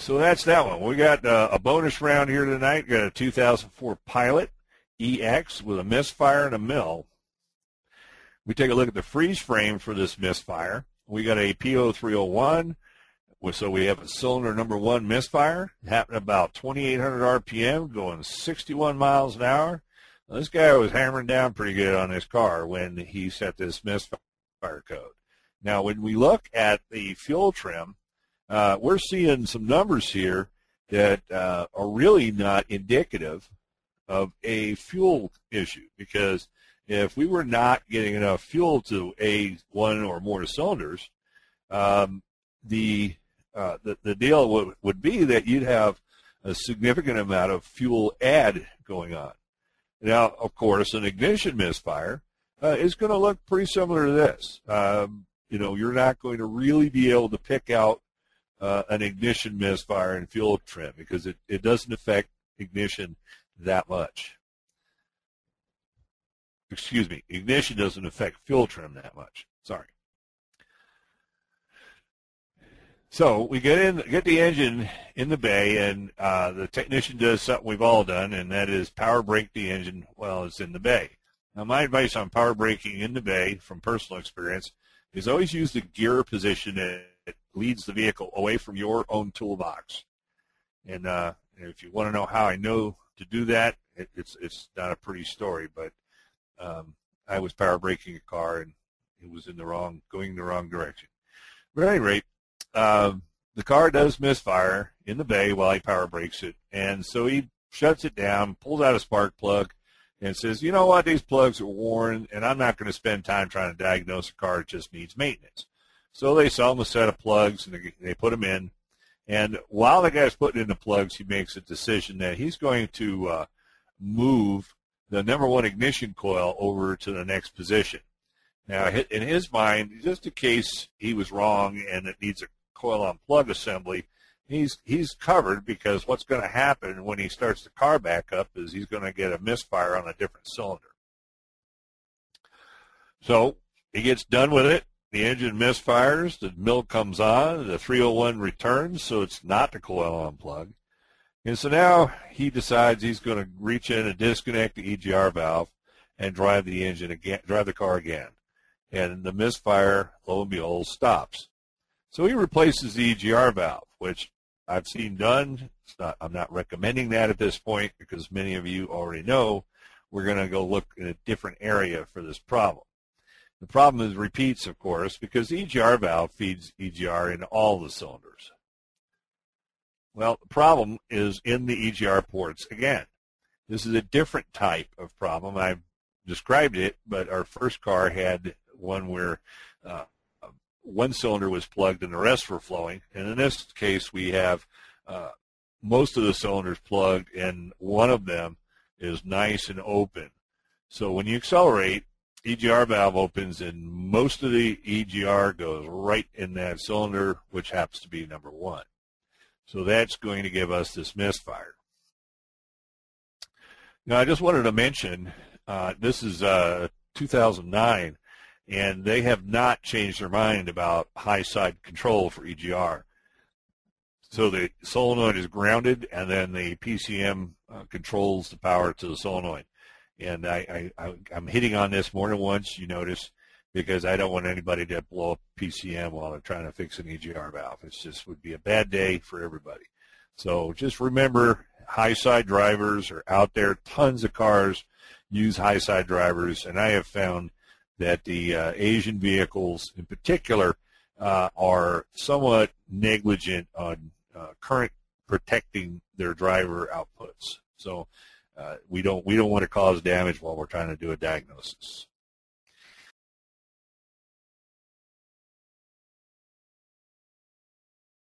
So that's that one. We got a bonus round here tonight. We got a 2004 Pilot EX with a misfire and a mill. We take a look at the freeze frame for this misfire. We got a PO301. So we have a cylinder number 1 misfire. Happened about 2,800 RPM, going 61 miles an hour. Now, this guy was hammering down pretty good on his car when he set this misfire code. Now, when we look at the fuel trim, we're seeing some numbers here that are really not indicative of a fuel issue, because if we were not getting enough fuel to one or more cylinders, the deal would be that you'd have a significant amount of fuel add going on. Now, of course, an ignition misfire is going to look pretty similar to this. You're not going to really be able to pick out an ignition misfire in fuel trim because it doesn't affect ignition that much. Excuse me, ignition doesn't affect fuel trim that much. Sorry. So we get the engine in the bay, and the technician does something we've all done, and that is power brake the engine while it's in the bay. Now, my advice on power braking in the bay, from personal experience, is always use the gear position that leads the vehicle away from your own toolbox. And if you want to know how I know to do that, it's not a pretty story, but I was power braking a car, and it was going the wrong direction. But at any rate, the car does misfire in the bay while he power brakes it, and so he shuts it down, pulls out a spark plug, and says, you know what, these plugs are worn, and I'm not going to spend time trying to diagnose a car. It just needs maintenance. So they sell him a set of plugs, and they put them in, and while the guy's putting in the plugs, he makes a decision that he's going to move the number 1 ignition coil over to the next position. Now, in his mind, just in case he was wrong and it needs a coil-on plug assembly, he's covered, because what's going to happen when he starts the car back up is he's going to get a misfire on a different cylinder. So he gets done with it. The engine misfires. The mill comes on. The 301 returns, so it's not the coil-on plug. And so now he decides he's going to reach in and disconnect the EGR valve and drive the car again. And the misfire, lo and behold, stops. So he replaces the EGR valve, which I've seen done. I'm not recommending that at this point, because many of you already know we're going to go look in a different area for this problem. The problem is repeats, of course, because the EGR valve feeds EGR in all the cylinders. Well, the problem is in the EGR ports again. This is a different type of problem. I've described it, but our first car had one where one cylinder was plugged and the rest were flowing. And in this case, we have most of the cylinders plugged, and one of them is nice and open. So when you accelerate, EGR valve opens, and most of the EGR goes right in that cylinder, which happens to be number 1. So that's going to give us this misfire. Now, I just wanted to mention, this is 2009, and they have not changed their mind about high side control for EGR. So the solenoid is grounded, and then the PCM controls the power to the solenoid. And I'm hitting on this more than once, you notice, because I don't want anybody to blow up PCM while they're trying to fix an EGR valve. It just would be a bad day for everybody. So just remember, high side drivers are out there. Tons of cars use high side drivers, and I have found that the Asian vehicles in particular are somewhat negligent on current protecting their driver outputs. So we don't want to cause damage while we're trying to do a diagnosis.